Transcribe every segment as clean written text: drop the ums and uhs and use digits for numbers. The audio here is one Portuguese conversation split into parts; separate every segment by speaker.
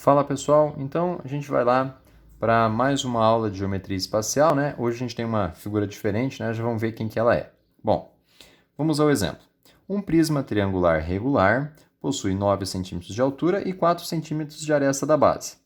Speaker 1: Fala pessoal, então a gente vai lá para mais uma aula de geometria espacial, né? Hoje a gente tem uma figura diferente, né? Já vamos ver quem que ela é. Bom, vamos ao exemplo. Um prisma triangular regular possui 9 centímetros de altura e 4 centímetros de aresta da base.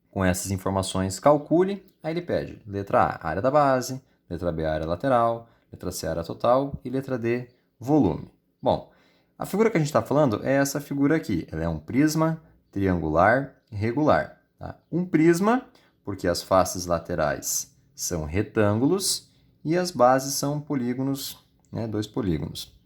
Speaker 1: Com essas informações, calcule. Aí ele pede letra A, área da base, letra B, área lateral, letra C, área total e letra D, volume. Bom, a figura que a gente está falando é essa figura aqui. Ela é um prisma triangular regular. Tá? Um prisma, porque as faces laterais são retângulos e as bases são polígonos, né, dois polígonos.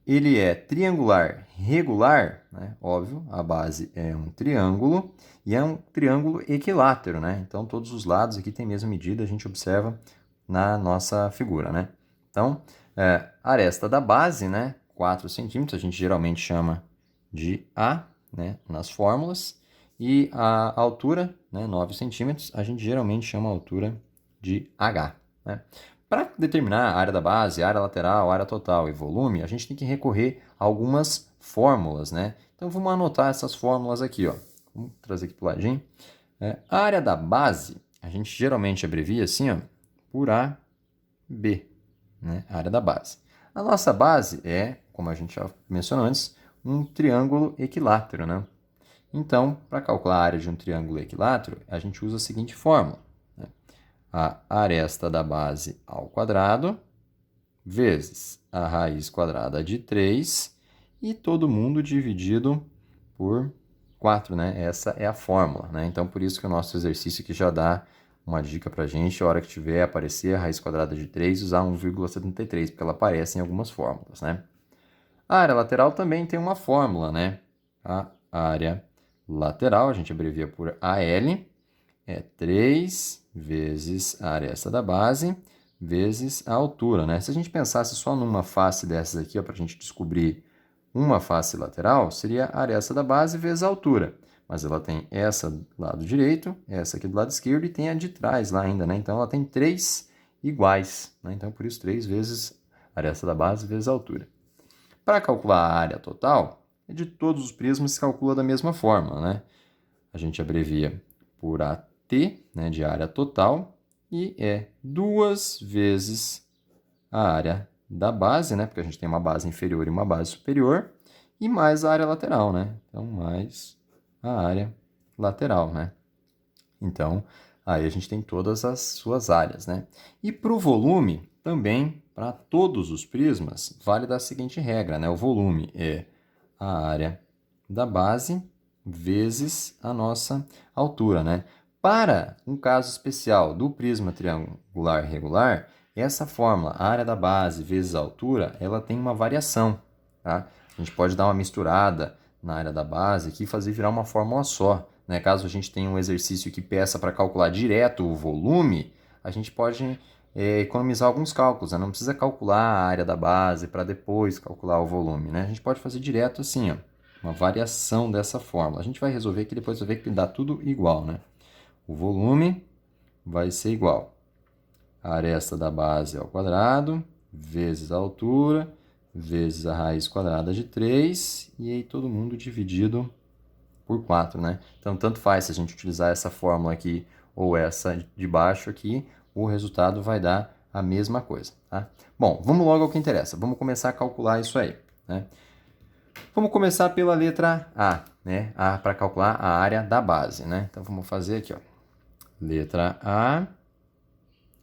Speaker 1: Ele é triangular regular, né? Óbvio, a base é um triângulo e é um triângulo equilátero, né? Então, todos os lados aqui têm a mesma medida, a gente observa na nossa figura, né? Então, a aresta da base, né? 4 centímetros, a gente geralmente chama de A, né? Nas fórmulas. E a altura, né? 9 centímetros, a gente geralmente chama a altura de H, né? Para determinar a área da base, área lateral, área total e volume, a gente tem que recorrer a algumas fórmulas, né? Então vamos anotar essas fórmulas aqui, ó. Vamos trazer aqui para o ladinho. A área da base, a gente geralmente abrevia assim, ó, por AB, né? A área da base. A nossa base é, como a gente já mencionou antes, um triângulo equilátero, né? Então, para calcular a área de um triângulo equilátero, a gente usa a seguinte fórmula. A aresta da base ao quadrado vezes a raiz quadrada de 3 e todo mundo dividido por 4, né? Essa é a fórmula, né? Então, por isso que o nosso exercício aqui já dá uma dica para a gente, a hora que tiver aparecer a raiz quadrada de 3, usar 1,73, porque ela aparece em algumas fórmulas, né? A área lateral também tem uma fórmula, né? A área lateral, a gente abrevia por AL, é 3 vezes a aresta da base vezes a altura, né? Se a gente pensasse só numa face dessas aqui, para a gente descobrir uma face lateral, seria a aresta da base vezes a altura. Mas ela tem essa do lado direito, essa aqui do lado esquerdo e tem a de trás lá ainda, né? Então ela tem 3 iguais, né? Então por isso 3 vezes a aresta da base vezes a altura. Para calcular a área total, de todos os prismas se calcula da mesma forma, né? A gente abrevia por AT, né, de área total, e é 2 vezes a área da base, né, porque a gente tem uma base inferior e uma base superior, e mais a área lateral, né? Então, mais a área lateral, né? Então, aí a gente tem todas as suas áreas, né? E para o volume, também, para todos os prismas, vale da seguinte regra, né? O volume é a área da base vezes a nossa altura, né? Para um caso especial do prisma triangular regular, essa fórmula, a área da base vezes a altura, ela tem uma variação, tá? A gente pode dar uma misturada na área da base aqui e fazer virar uma fórmula só, né? Caso a gente tenha um exercício que peça para calcular direto o volume, a gente pode economizar alguns cálculos, né? Não precisa calcular a área da base para depois calcular o volume, né? A gente pode fazer direto assim, ó, uma variação dessa fórmula. A gente vai resolver aqui, depois vai ver que dá tudo igual, né? O volume vai ser igual a aresta da base ao quadrado, vezes a altura, vezes a raiz quadrada de 3, e aí todo mundo dividido por 4, né? Então, tanto faz se a gente utilizar essa fórmula aqui ou essa de baixo aqui, o resultado vai dar a mesma coisa, tá? Bom, vamos logo ao que interessa. Vamos começar a calcular isso aí, né? Vamos começar pela letra A, né? A para calcular a área da base, né? Então, vamos fazer aqui, ó. Letra A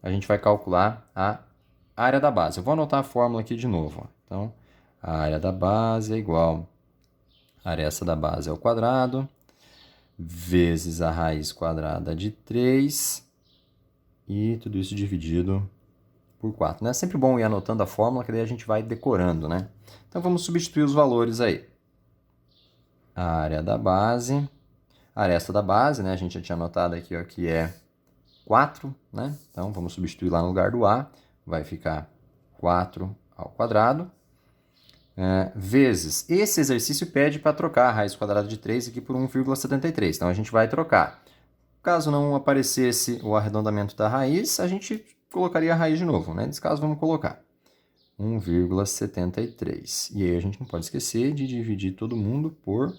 Speaker 1: gente vai calcular a área da base. Eu vou anotar a fórmula aqui de novo, ó. Então, a área da base é igual a aresta da base ao quadrado, vezes a raiz quadrada de 3 e tudo isso dividido por 4. Né? É sempre bom ir anotando a fórmula, que daí a gente vai decorando, né? Então, vamos substituir os valores aí. A área da base, a aresta da base, né? A gente já tinha anotado aqui, ó, que é 4, né? Então, vamos substituir lá no lugar do A, vai ficar 4 ao quadrado. Vezes, esse exercício pede para trocar a raiz quadrada de 3 aqui por 1,73. Então, a gente vai trocar. Caso não aparecesse o arredondamento da raiz, a gente colocaria a raiz de novo, né? Nesse caso, vamos colocar 1,73. E aí a gente não pode esquecer de dividir todo mundo por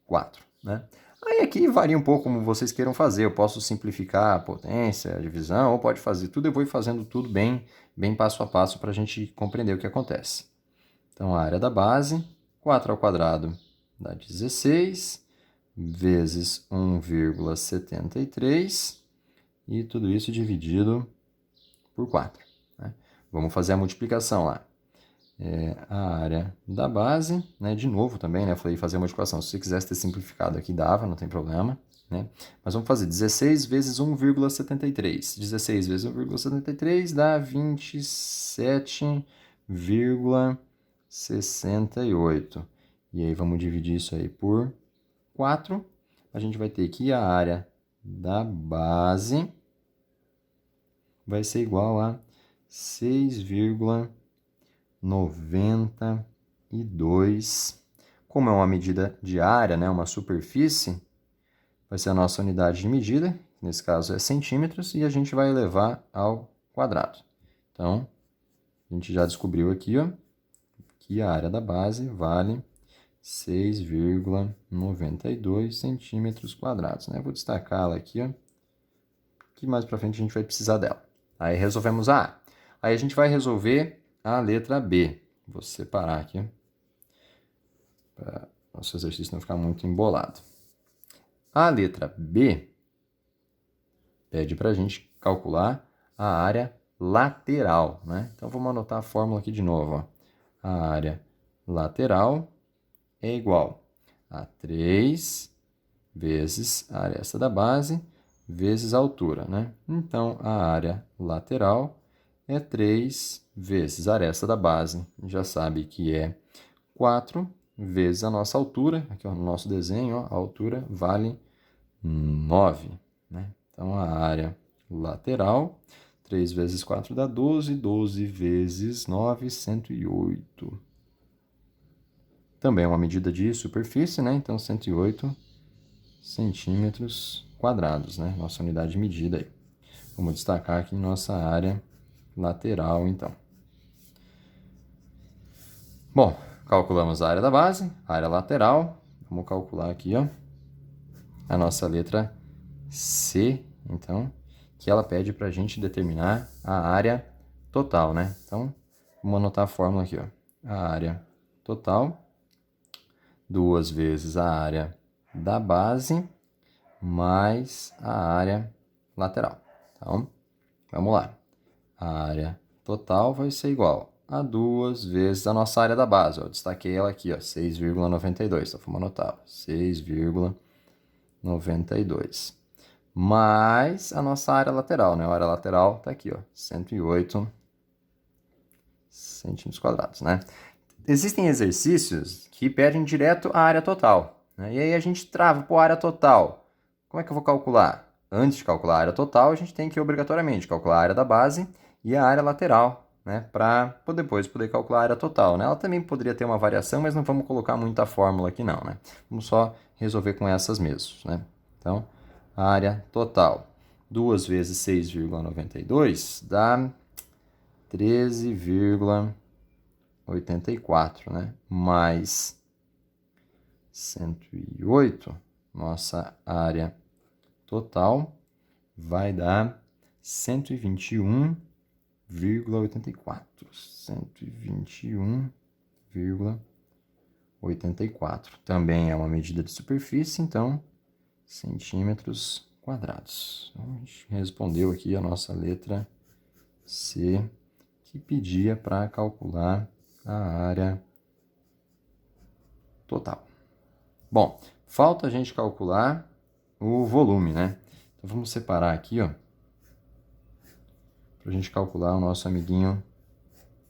Speaker 1: 4, né? Aí aqui varia um pouco como vocês queiram fazer. Eu posso simplificar a potência, a divisão, ou pode fazer tudo. Eu vou fazendo tudo bem passo a passo para a gente compreender o que acontece. Então, a área da base, 4 ao quadrado dá 16, vezes 1,73, e tudo isso dividido por 4. Né? Vamos fazer a multiplicação lá. A área da base, né? De novo também, né? Eu falei fazer a multiplicação. Se você quisesse ter simplificado aqui, dava, não tem problema. Né? Mas vamos fazer 16 vezes 1,73. 16 vezes 1,73 dá 27,68. E aí vamos dividir isso aí por 4. A gente vai ter que a área da base vai ser igual a 6,92. Como é uma medida de área, né, uma superfície, vai ser a nossa unidade de medida, nesse caso é centímetros, e a gente vai elevar ao quadrado. Então, a gente já descobriu aqui, ó, que a área da base vale 6,92 centímetros quadrados, né? Vou destacá-la aqui, ó, que mais para frente a gente vai precisar dela. Aí resolvemos a A. Aí a gente vai resolver a letra B. Vou separar aqui para o nosso exercício não ficar muito embolado. A letra B pede para a gente calcular a área lateral, né? Então vamos anotar a fórmula aqui de novo, ó. A área lateral é igual a 3 vezes a aresta da base vezes a altura, né? Então, a área lateral é 3 vezes a aresta da base. Já sabe que é 4 vezes a nossa altura. Aqui ó, no nosso desenho, ó, a altura vale 9. Né? Então, a área lateral, 3 vezes 4 dá 12. 12 vezes 9, 108. Também é uma medida de superfície, né? Então, 108 centímetros quadrados, né? Nossa unidade de medida aí. Vamos destacar aqui nossa área lateral, então. Bom, calculamos a área da base, a área lateral. Vamos calcular aqui, ó, a nossa letra C, então, que ela pede para a gente determinar a área total, né? Então, vamos anotar a fórmula aqui, ó. A área total, 2 vezes a área da base, mais a área lateral. Então, vamos lá. A área total vai ser igual a 2 vezes a nossa área da base. Eu destaquei ela aqui, 6,92. Então, vamos anotar. 6,92. Mais a nossa área lateral, né? A área lateral está aqui, 108 centímetros quadrados, né? Existem exercícios que pedem direto a área total, né? E aí a gente trava, a área total. Como é que eu vou calcular? Antes de calcular a área total, a gente tem que obrigatoriamente calcular a área da base e a área lateral, né? Para depois poder calcular a área total, né? Ela também poderia ter uma variação, mas não vamos colocar muita fórmula aqui não, né? Vamos só resolver com essas mesmas, né? Então, a área total, 2 vezes 6,92 dá 13,84, né? Mais 108, nossa área total vai dar 121,84. 121,84. Também é uma medida de superfície, então, centímetros quadrados. Então, a gente respondeu aqui a nossa letra C, que pedia para calcular a área total. Bom, falta a gente calcular o volume, né? Então, vamos separar aqui, ó, para a gente calcular o nosso amiguinho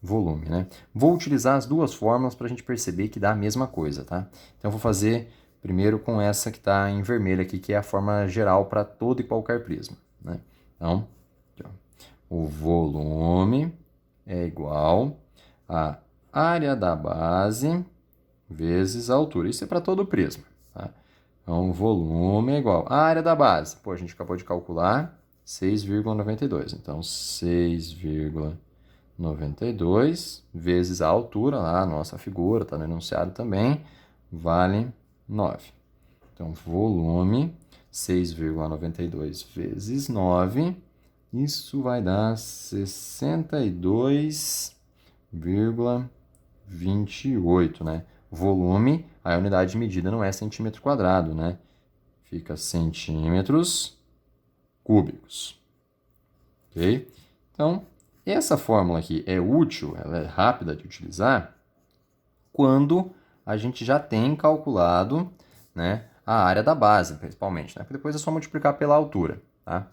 Speaker 1: volume, né? Vou utilizar as duas fórmulas para a gente perceber que dá a mesma coisa, tá? Então, eu vou fazer primeiro com essa que está em vermelho aqui, que é a forma geral para todo e qualquer prisma, né? Então, aqui, ó, o volume é igual a área da base vezes a altura. Isso é para todo o prisma, tá? Então, o volume é igual à área da base. Pô, a gente acabou de calcular 6,92. Então, 6,92 vezes a altura, lá a nossa figura, está no enunciado também, vale 9. Então, volume 6,92 vezes 9, isso vai dar 62,28, né? Volume, a unidade de medida não é centímetro quadrado, né? Fica centímetros cúbicos. Ok? Então, essa fórmula aqui é útil, ela é rápida de utilizar, quando a gente já tem calculado, né, a área da base, principalmente, né? Porque depois é só multiplicar pela altura, tá?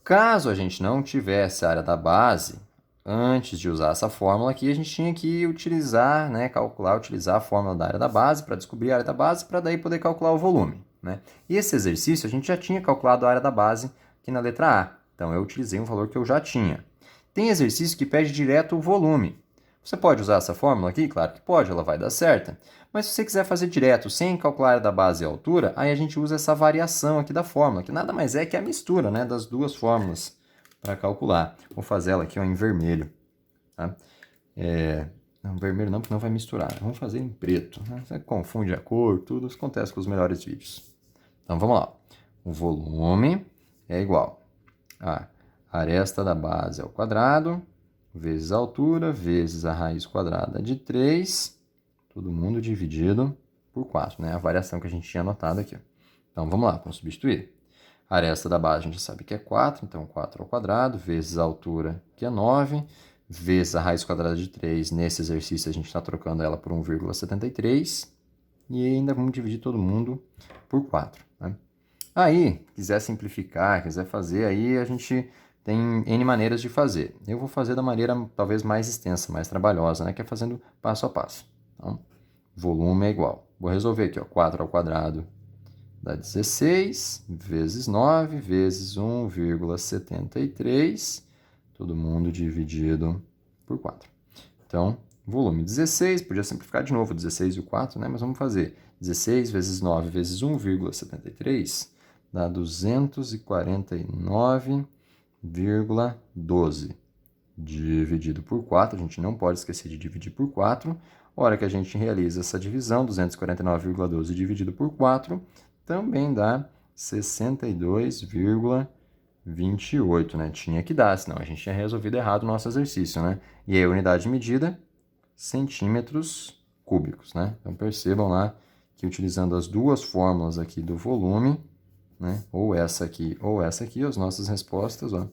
Speaker 1: Caso a gente não tivesse a área da base, antes de usar essa fórmula aqui, a gente tinha que utilizar, né, utilizar a fórmula da área da base para descobrir a área da base, para daí poder calcular o volume, né? E esse exercício a gente já tinha calculado a área da base aqui na letra A. Então, eu utilizei um valor que eu já tinha. Tem exercício que pede direto o volume. Você pode usar essa fórmula aqui? Claro que pode, ela vai dar certa. Mas se você quiser fazer direto, sem calcular a área da base e a altura, aí a gente usa essa variação aqui da fórmula, que nada mais é que a mistura, né, das duas fórmulas para calcular. Vou fazer ela aqui ó, em vermelho. Tá? Não, vermelho não, porque não vai misturar. Vamos fazer em preto. Né? Você confunde a cor, tudo. Isso acontece com os melhores vídeos. Então, vamos lá. O volume é igual a aresta da base ao quadrado, vezes a altura, vezes a raiz quadrada de 3, todo mundo dividido por 4, né? A variação que a gente tinha anotado aqui. Então, vamos lá, vamos substituir. A aresta da base a gente sabe que é 4, então 4 ao quadrado, vezes a altura, que é 9, vezes a raiz quadrada de 3. Nesse exercício, a gente está trocando ela por 1,73. E ainda vamos dividir todo mundo por 4. Né? Aí, quiser simplificar, quiser fazer, aí a gente tem N maneiras de fazer. Eu vou fazer da maneira talvez mais extensa, mais trabalhosa, né? Que é fazendo passo a passo. Então, volume é igual. Vou resolver aqui, ó, 4 ao quadrado dá 16, vezes 9, vezes 1,73, todo mundo dividido por 4. Então, volume 16, podia simplificar de novo, 16 e o 4, né? Mas vamos fazer 16 vezes 9 vezes 1,73 dá 249,12. Dividido por 4, a gente não pode esquecer de dividir por 4. A hora que a gente realiza essa divisão, 249,12 dividido por 4, também dá 62,28, né? Tinha que dar, senão a gente tinha resolvido errado o nosso exercício, né? E aí a unidade de medida, centímetros cúbicos, né? Então percebam lá que utilizando as duas fórmulas aqui do volume, né? Ou essa aqui, as nossas respostas, ó,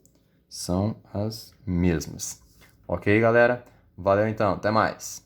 Speaker 1: são as mesmas. Ok, galera? Valeu então, até mais!